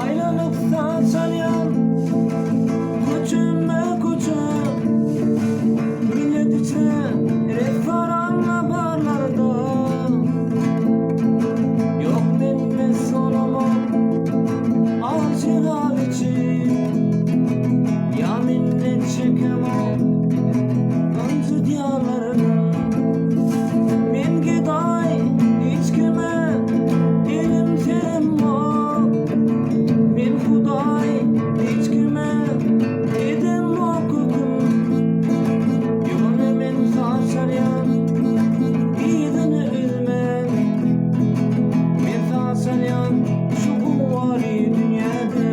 Aylanıkta çalyan koçum koçum, millet içre restoranla barlarda. Yok benim solomon alçılar için, ya minnet çekemem öncü diyarlarını. Men giday hiç kime elim terim var, men Huday hiç kime edim okukum. Yolunu men saçaryan idini ölmem, men saçaryan şu kuvari dünyada.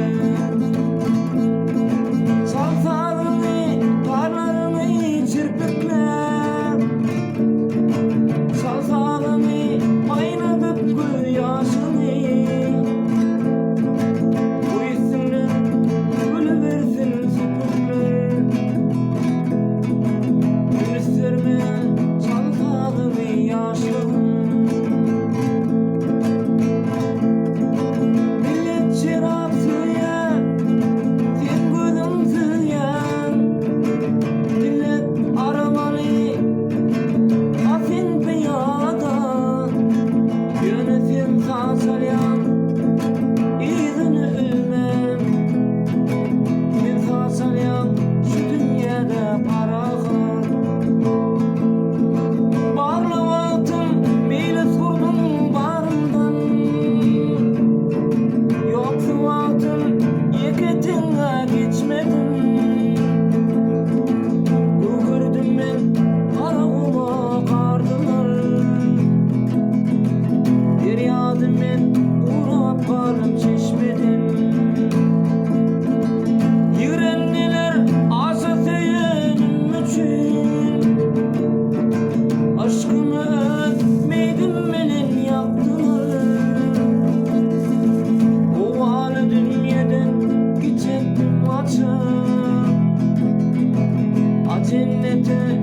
Salsalını karlarını çırpıklar, salsalını oynadıp gül yaşını. Bu isimle gülü versin süpürler, gün isterme salsalını yaşını. Millet şarap suya, sen gözün suyan. Millet aramalı, afen piyada. Yönetim saçaryan idini ölmem, men saçaryan şu dünyada parağı. Bağlı vaktim meyle sordum barımdan, yoksa vaktim yeketine geçmedim. Gördüm men arağıma kardılar, deryadım men uğrap kalım çeşmedim. Yürenliler aşa seyenim üçün, aşkımı özmedim melin yaptılar. O halı dünyadan geçettim açıp, cennete